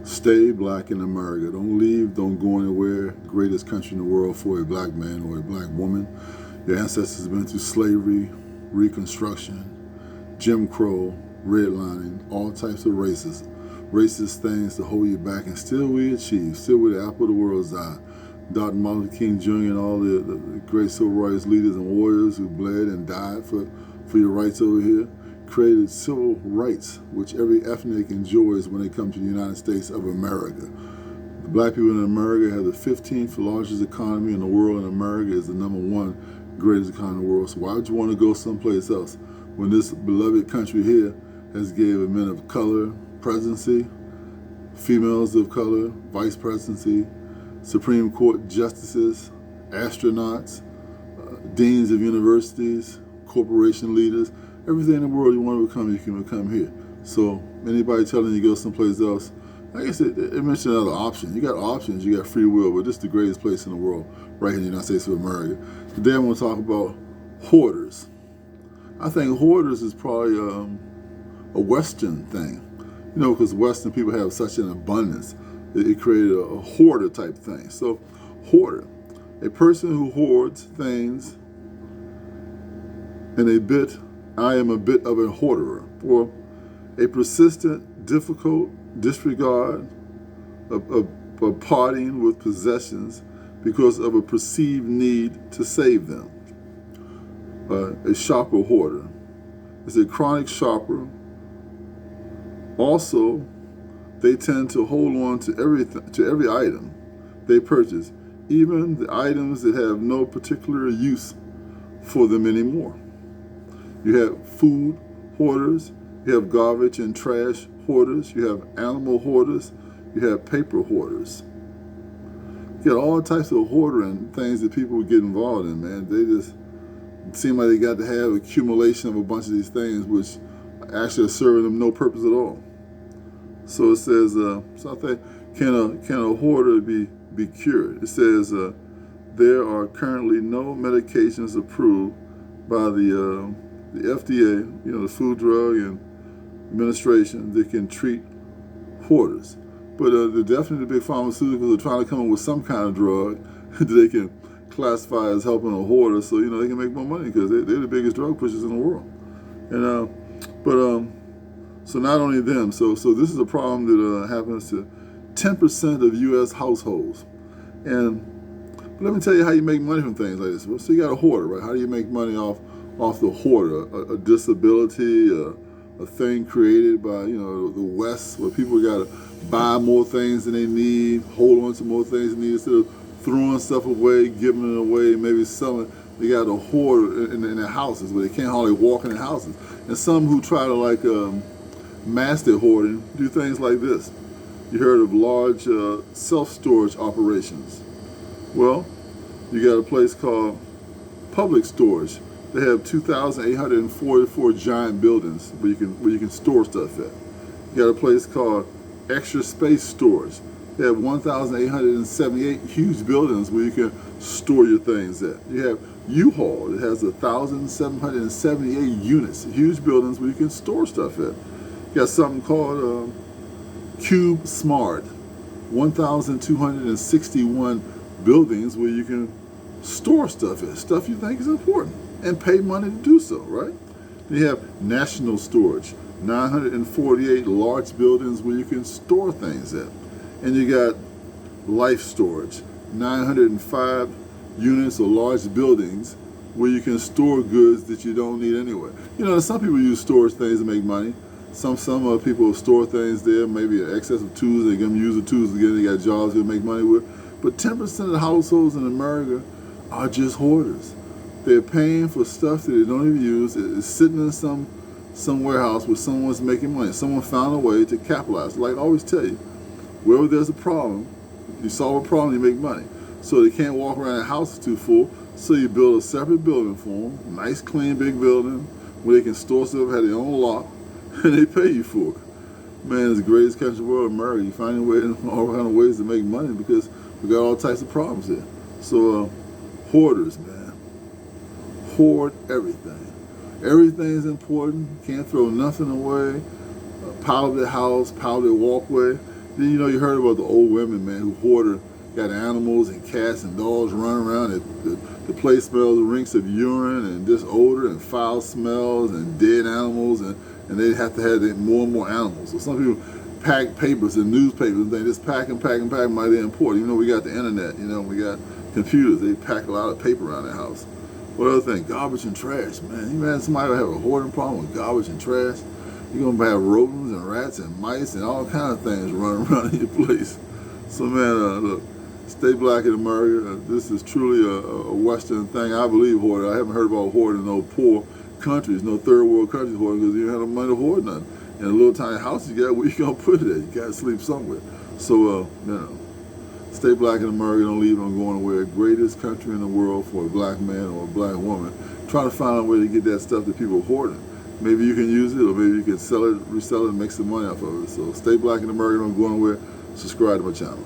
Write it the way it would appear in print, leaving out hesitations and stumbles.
Stay black in America. Don't leave, don't go anywhere. Greatest country in the world for a black man or a black woman. Your ancestors have been through slavery, Reconstruction, Jim Crow, redlining, all types of racist things to hold you back, and still we achieve. Still we're the apple of the world's eye. Dr. Martin Luther King Jr. and all the great civil rights leaders and warriors who bled and died for your rights over here created civil rights, which every ethnic enjoys when they come to the United States of America. The black people in America have the 15th largest economy in the world, and America is the #1 greatest economy in the world. So why would you want to go someplace else when this beloved country here has given men of color presidency, females of color vice presidency, Supreme Court justices, astronauts, deans of universities, corporation leaders, everything in the world you want to become, you can become here. So anybody telling you to go someplace else, I guess it mentioned another option. You got options, you got free will, but this is the greatest place in the world, right here in the United States of America. Today I'm going to talk about hoarders. I think hoarders is probably a Western thing, because Western people have such an abundance. It created a hoarder type thing. So, hoarder, a person who hoards things, and I am a bit of a hoarder, or a persistent, difficult disregard of parting with possessions because of a perceived need to save them. A shopper hoarder is a chronic shopper. Also, they tend to hold on to every item they purchase, even the items that have no particular use for them anymore. You have food hoarders, you have garbage and trash hoarders, you have animal hoarders, you have paper hoarders. You got all types of hoarding things that people get involved in, man. They just seem like they got to have accumulation of a bunch of these things, which actually are serving them no purpose at all. So it says, something, can a hoarder be cured? It says, there are currently no medications approved by the FDA, the Food, Drug, and Administration, that can treat hoarders. But the definitely the big pharmaceuticals are trying to come up with some kind of drug that they can classify as helping a hoarder, so they can make more money because they're the biggest drug pushers in the world. And so not only them, so this is a problem that happens to 10% of U.S. households. But let me tell you how you make money from things like this. Well, so you got a hoarder, right? How do you make money off the hoarder? A disability, a thing created by the West, where people got to buy more things than they need, hold on to more things than they need, instead of throwing stuff away, giving it away, maybe selling. They got a hoard in their houses where they can't hardly walk in their houses. And some who try to master hoarding do things like this. You heard of large self-storage operations. Well, you got a place called Public Storage. They have 2,844 giant buildings where you can store stuff at. You got a place called Extra Space Storage. They have 1,878 huge buildings where you can store your things at. You have U-Haul. It has 1,778 units, huge buildings where you can store stuff at. You got something called Cube Smart, 1,261 buildings where you can store stuff at, stuff you think is important, and pay money to do so, right? Then you have National Storage, 948 large buildings where you can store things at. And you got Life Storage, 905 units or large buildings where you can store goods that you don't need anyway. Some people use storage things to make money. Some people store things there, maybe an excess of tools. They're going to use the tools again. They got jobs to make money with. But 10% of the households in America are just hoarders. They're paying for stuff that they don't even use. It's sitting in some warehouse where someone's making money. Someone found a way to capitalize. Like I always tell you, wherever there's a problem, you solve a problem, you make money. So they can't walk around, the house is too full, so you build a separate building for them, nice, clean, big building, where they can store stuff, have their own lock, and they pay you for it. Man, it's the greatest country in the world, America. You find all kind of ways to make money because we got all types of problems here. So, hoarders, man. Hoard everything. Everything is important. You can't throw nothing away. Pile up their house, pile up their walkway. Then you heard about the old women, man, who hoarder, got animals and cats and dogs running around. The place smells reeks of urine and just odor and foul smells and dead animals, and they'd have to have more and more animals. So some people pack papers and newspapers and they just pack might they import. Even though we got the internet, we got computers, they pack a lot of paper around their house. What other thing? Garbage and trash, man. You imagine somebody would have a hoarding problem with garbage and trash? You're gonna have rodents and rats and mice and all kind of things running around in your place. So man, look, stay black in America. This is truly a Western thing. I believe hoarding. I haven't heard about hoarding in no poor countries, no third world countries hoarding, because you don't have no money to hoard nothing. In a little tiny house you got, where you gonna put it at? You gotta sleep somewhere. So stay black in America. Don't leave. Don't go anywhere. Greatest country in the world for a black man or a black woman. Try to find a way to get that stuff that people are hoarding. Maybe you can use it, or maybe you can sell it, resell it, and make some money off of it. So stay black in America. Don't go anywhere. Subscribe to my channel.